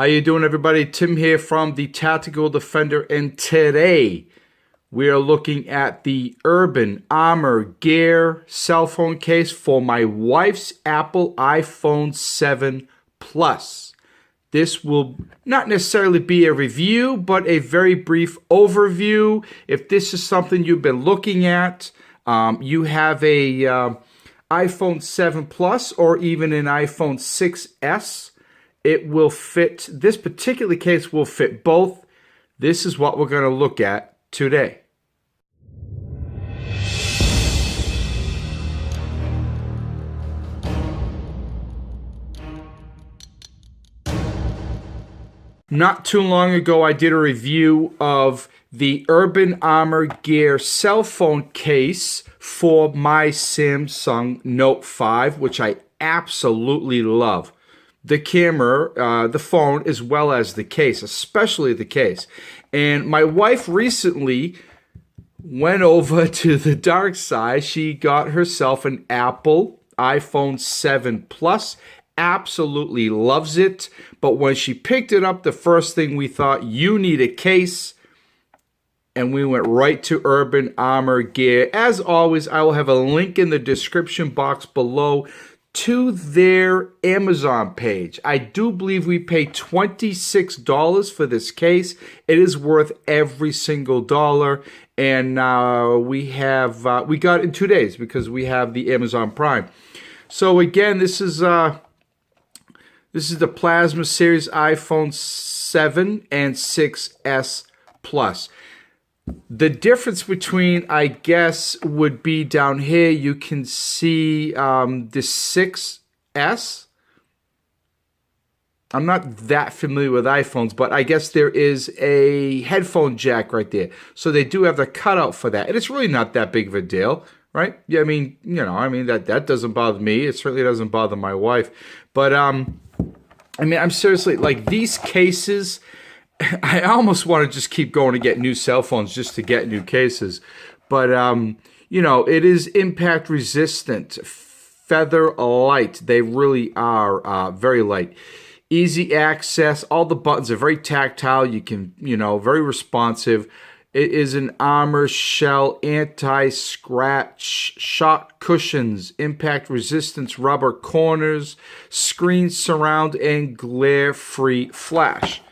How you doing, everybody? Tim here from the Tactical Defender, and today we are looking at the Urban Armor Gear cell phone case for my wife's Apple iPhone 7 Plus. This will not necessarily be a review, but a very brief overview. If this is something you've been looking at, you have a iPhone 7 Plus or even an iPhone 6S, it will fit. This particular case will fit both. This is what we're going to look at today. Not too long ago, I did a review of the Urban Armor Gear cell phone case for my Samsung Note 5, which I absolutely love. The camera, the phone, as well as the case, especially the case. And my wife recently went over to the dark side. She got herself an Apple iPhone 7 Plus. Absolutely loves it. But when she picked it up, the first thing we thought, you need a case. And we went right to Urban Armor Gear. As always, I will have a link in the description box below to their Amazon page. I do believe we paid $26 for this case. It is worth every single dollar. And we got it in 2 days because we have the Amazon Prime. So again, this is the Plasma Series iPhone 7 and 6S Plus. The difference between, I guess, would be down here. You can see the 6S. I'm not that familiar with iPhones, but I guess there is a headphone jack right there. So they do have the cutout for that. And it's really not that big of a deal, right? Yeah, I mean, that doesn't bother me. It certainly doesn't bother my wife. But, I'm seriously, like, these cases, I almost want to just keep going to get new cell phones just to get new cases. But, it is impact resistant, feather light. They really are very light. Easy access. All the buttons are very tactile. You can, very responsive. It is an armor shell, anti-scratch, shock cushions, impact resistance, rubber corners, screen surround, and glare-free flash.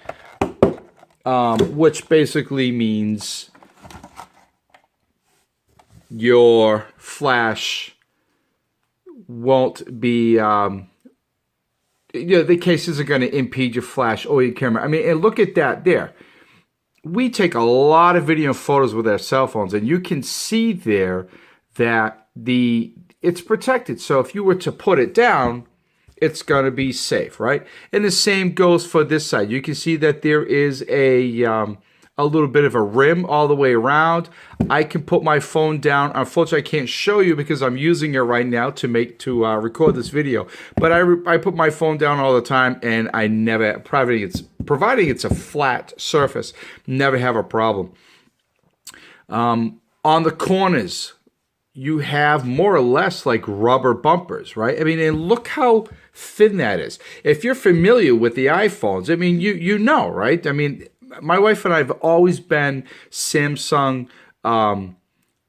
Which basically means your flash won't be, the cases are going to impede your flash or your camera. And look at that there. We take a lot of video and photos with our cell phones, and you can see there that it's protected. So if you were to put it down, it's going to be safe, right? And the same goes for this side. You can see that there is a little bit of a rim all the way around. I can put my phone down. Unfortunately, I can't show you because I'm using it right now to record this video. But I put my phone down all the time, and I never, providing it's a flat surface, never have a problem. On the corners, you have more or less like rubber bumpers, right? And look how thin that is. If you're familiar with the iPhones, you know, right? My wife and I have always been Samsung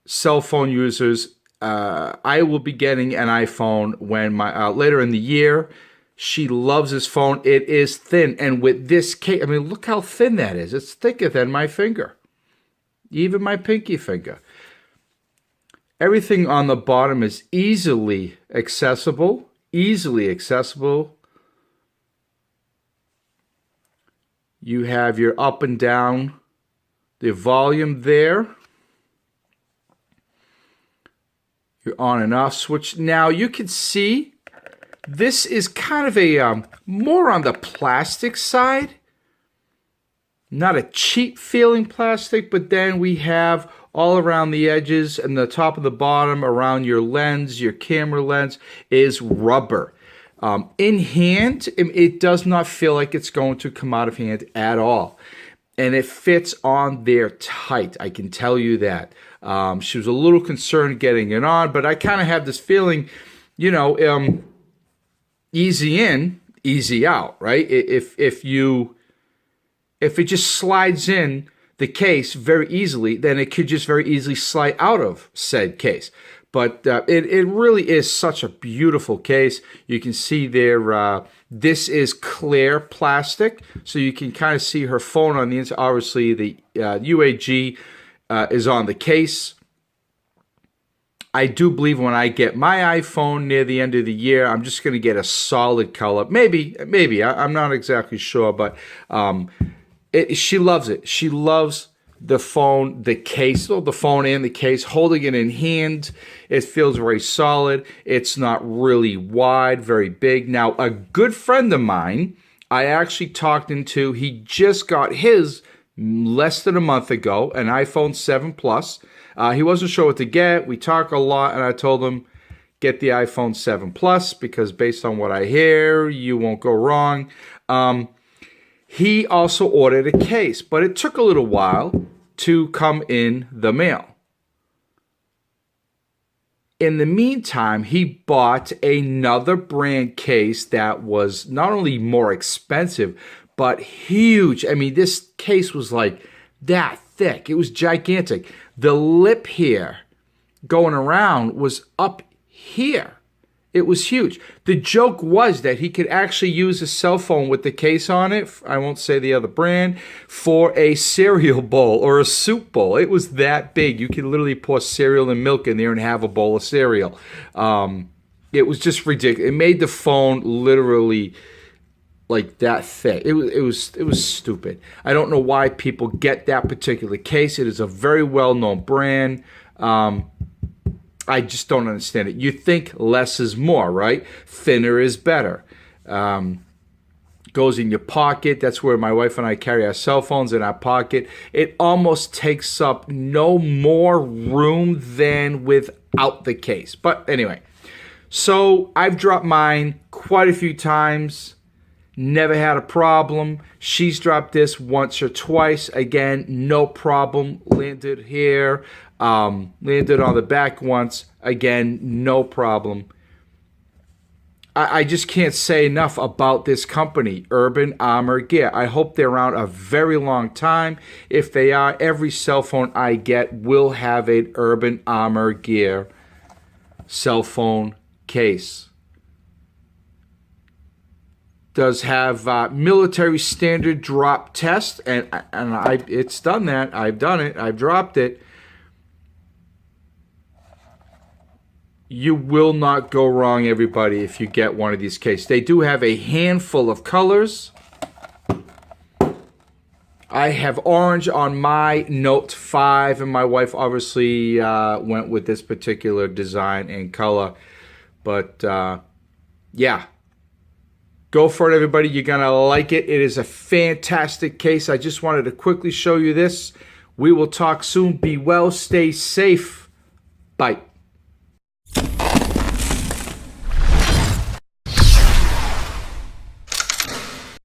cell phone users. I will be getting an iPhone when later in the year. She loves this phone. It is thin, and with this case, look how thin that is. It's thicker than my finger, even my pinky finger. Everything on the bottom is easily accessible. You have your up and down, the volume there. Your on and off switch. Now you can see this is kind of a more on the plastic side. Not a cheap feeling plastic, but then we have all around the edges and the top of the bottom around your lens, your camera lens, is rubber. In hand, it does not feel like it's going to come out of hand at all. And it fits on there tight, I can tell you that. She was a little concerned getting it on, but I kind of have this feeling, easy in, easy out, right? If it just slides in the case very easily, then it could just very easily slide out of said case. But it really is such a beautiful case. You can see there, this is clear plastic, so you can kind of see her phone on the inside. Obviously, the UAG is on the case. I do believe when I get my iPhone near the end of the year, I'm just going to get a solid color. Maybe. I'm not exactly sure, but she loves it. She loves the phone, the case, the phone and the case, holding it in hand. It feels very solid. It's not really wide, very big. Now, a good friend of mine, I actually talked into, he just got his less than a month ago, an iPhone 7 Plus. He wasn't sure what to get. We talk a lot, and I told him, get the iPhone 7 Plus, because based on what I hear, you won't go wrong. He also ordered a case, but it took a little while to come in the mail. In the meantime, he bought another brand case that was not only more expensive, but huge. I mean, this case was like that thick. It was gigantic. The lip here going around was up here. It was huge. The joke was that he could actually use a cell phone with the case on it, I won't say the other brand, for a cereal bowl or a soup bowl. It was that big. You could literally pour cereal and milk in there and have a bowl of cereal. It was just ridiculous. It made the phone literally like that thick. It was stupid. I don't know why people get that particular case. It is a very well-known brand. I just don't understand it. You think less is more, right? Thinner is better. Goes in your pocket. That's where my wife and I carry our cell phones, in our pocket. It almost takes up no more room than without the case. But anyway, so I've dropped mine quite a few times. Never had a problem. She's dropped this once or twice. Again, no problem. Landed here. Landed on the back once. Again, no problem. I just can't say enough about this company, Urban Armor Gear. I hope they're around a very long time. If they are, every cell phone I get will have an Urban Armor Gear cell phone case. Does have military standard drop test, and it's done that. I've done it. I've dropped it. You will not go wrong, everybody, if you get one of these cases. They do have a handful of colors. I have orange on my Note 5, and my wife obviously went with this particular design and color. But, yeah. Go for it, everybody. You're going to like it. It is a fantastic case. I just wanted to quickly show you this. We will talk soon. Be well. Stay safe. Bye.